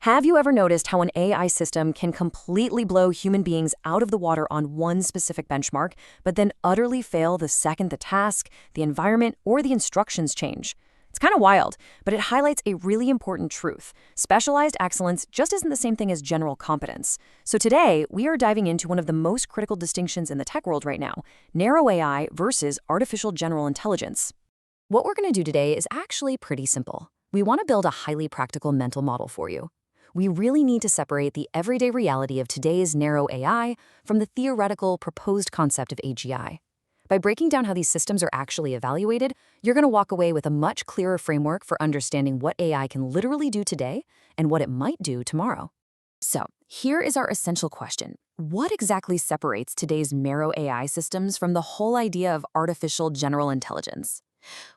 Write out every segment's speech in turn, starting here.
Have you ever noticed how an AI system can completely blow human beings out of the water on one specific benchmark, but then utterly fail the second the task, the environment, or the instructions change? It's kind of wild, but it highlights a really important truth. Specialized excellence just isn't the same thing as general competence. So today, we are diving into one of the most critical distinctions in the tech world right now: narrow AI versus artificial general intelligence. What we're going to do today is actually pretty simple. We want to build a highly practical mental model for you. We really need to separate the everyday reality of today's narrow AI from the theoretical proposed concept of AGI. By breaking down how these systems are actually evaluated, you're going to walk away with a much clearer framework for understanding what AI can literally do today and what it might do tomorrow. So, here is our essential question. What exactly separates today's narrow AI systems from the whole idea of artificial general intelligence?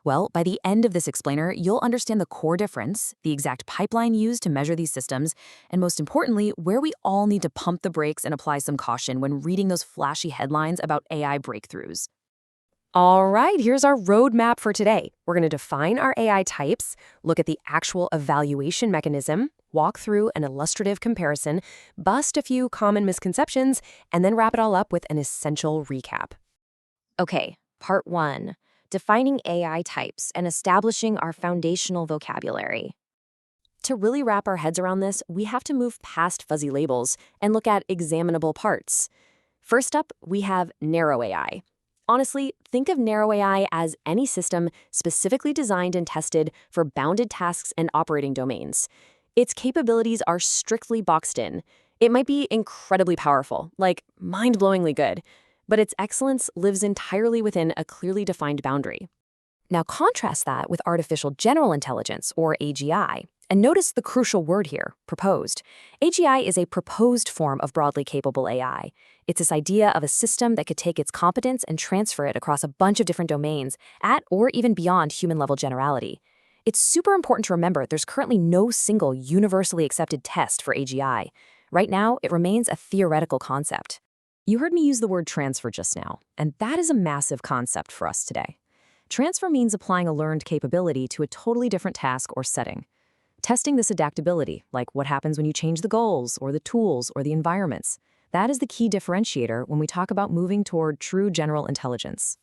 Well, by the end of this explainer, you'll understand the core difference, the exact pipeline used to measure these systems, and most importantly, where we all need to pump the brakes and apply some caution when reading those flashy headlines about AI breakthroughs. All right, here's our roadmap for today. We're going to define our AI types, look at the actual evaluation mechanism, walk through an illustrative comparison, bust a few common misconceptions, and then wrap it all up with an essential recap. Okay, part 1. Defining AI types and establishing our foundational vocabulary. To really wrap our heads around this, we have to move past fuzzy labels and look at examinable parts. First up, we have narrow AI. Honestly, think of narrow AI as any system specifically designed and tested for bounded tasks and operating domains. Its capabilities are strictly boxed in. It might be incredibly powerful, like mind-blowingly good, but its excellence lives entirely within a clearly defined boundary. Now contrast that with artificial general intelligence, or AGI, and notice the crucial word here, proposed. AGI is a proposed form of broadly capable AI. It's this idea of a system that could take its competence and transfer it across a bunch of different domains, at or even beyond human-level generality. It's super important to remember there's currently no single universally accepted test for AGI. Right now, it remains a theoretical concept. You heard me use the word transfer just now, and that is a massive concept for us today. Transfer means applying a learned capability to a totally different task or setting. Testing this adaptability, like what happens when you change the goals or the tools or the environments, that is the key differentiator when we talk about moving toward true general intelligence.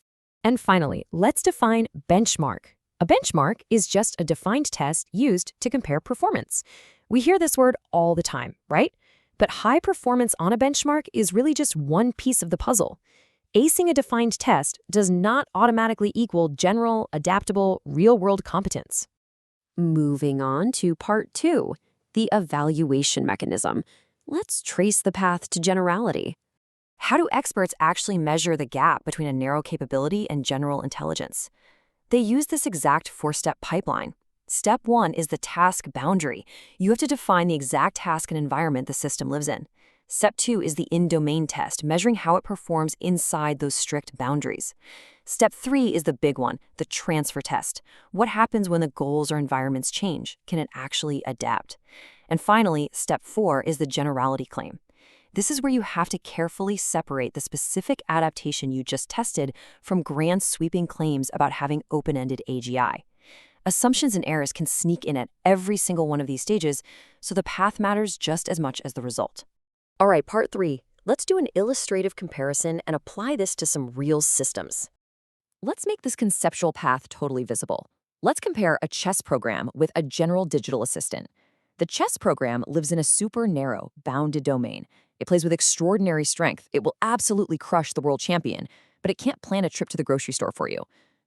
And finally, let's define benchmark. A benchmark is just a defined test used to compare performance. We hear this word all the time, right? But high performance on a benchmark is really just one piece of the puzzle. Acing a defined test does not automatically equal general, adaptable, real-world competence. Moving on to part 2, the evaluation mechanism. Let's trace the path to generality. How do experts actually measure the gap between a narrow capability and general intelligence? They use this exact 4-step pipeline. Step 1 is the task boundary. You have to define the exact task and environment the system lives in. Step 2 is the in-domain test, measuring how it performs inside those strict boundaries. Step 3 is the big one, the transfer test. What happens when the goals or environments change? Can it actually adapt? And finally, step 4 is the generality claim. This is where you have to carefully separate the specific adaptation you just tested from grand sweeping claims about having open-ended AGI. Assumptions and errors can sneak in at every single one of these stages, so the path matters just as much as the result. All right, part 3. Let's do an illustrative comparison and apply this to some real systems. Let's make this conceptual path totally visible. Let's compare a chess program with a general digital assistant. The chess program lives in a super narrow, bounded domain. It plays with extraordinary strength. It will absolutely crush the world champion, but it can't plan a trip to the grocery store for you.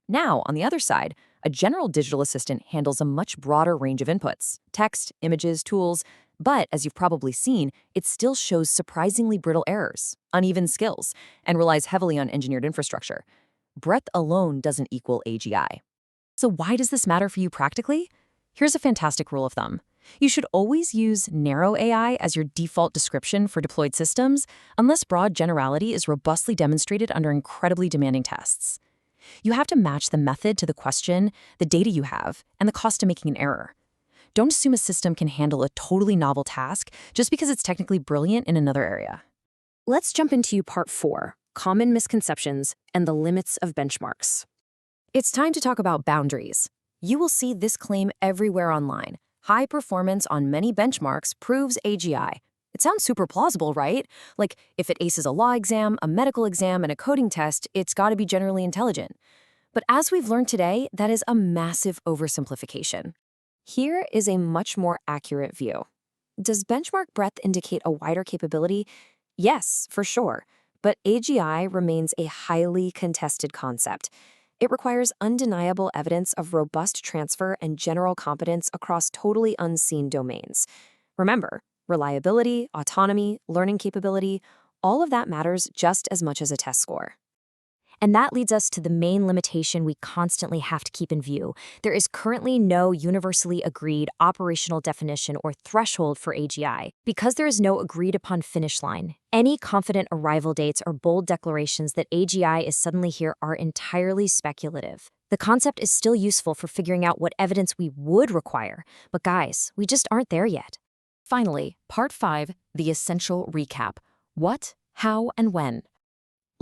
Now, on the other side, a general digital assistant handles a much broader range of inputs: text, images, tools, but as you've probably seen, it still shows surprisingly brittle errors, uneven skills, and relies heavily on engineered infrastructure. Breadth alone doesn't equal AGI. So why does this matter for you practically? Here's a fantastic rule of thumb. You should always use narrow AI as your default description for deployed systems, unless broad generality is robustly demonstrated under incredibly demanding tests. You have to match the method to the question, the data you have, and the cost of making an error. Don't assume a system can handle a totally novel task just because it's technically brilliant in another area. Let's jump into part 4, common misconceptions and the limits of benchmarks. It's time to talk about boundaries. You will see this claim everywhere online. High performance on many benchmarks proves AGI. It sounds super plausible, right? Like, if it aces a law exam, a medical exam, and a coding test, it's got to be generally intelligent. But as we've learned today, that is a massive oversimplification. Here is a much more accurate view. Does benchmark breadth indicate a wider capability? Yes, for sure. But AGI remains a highly contested concept. It requires undeniable evidence of robust transfer and general competence across totally unseen domains. Remember, reliability, autonomy, learning capability, all of that matters just as much as a test score. And that leads us to the main limitation we constantly have to keep in view. There is currently no universally agreed operational definition or threshold for AGI. Because there is no agreed upon finish line, any confident arrival dates or bold declarations that AGI is suddenly here are entirely speculative. The concept is still useful for figuring out what evidence we would require, but guys, we just aren't there yet. Finally, Part 5, the essential recap. What, how, and when?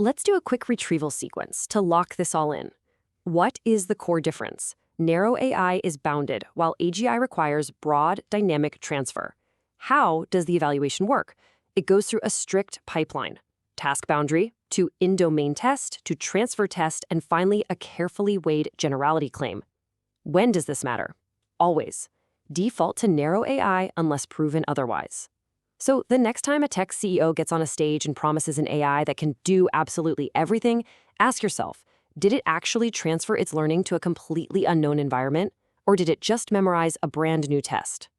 Let's do a quick retrieval sequence to lock this all in. What is the core difference? Narrow AI is bounded, while AGI requires broad, dynamic transfer. How does the evaluation work? It goes through a strict pipeline. Task boundary, to in-domain test, to transfer test, and finally a carefully weighed generality claim. When does this matter? Always. Default to narrow AI unless proven otherwise. So the next time a tech CEO gets on a stage and promises an AI that can do absolutely everything, ask yourself, did it actually transfer its learning to a completely unknown environment, or did it just memorize a brand new test?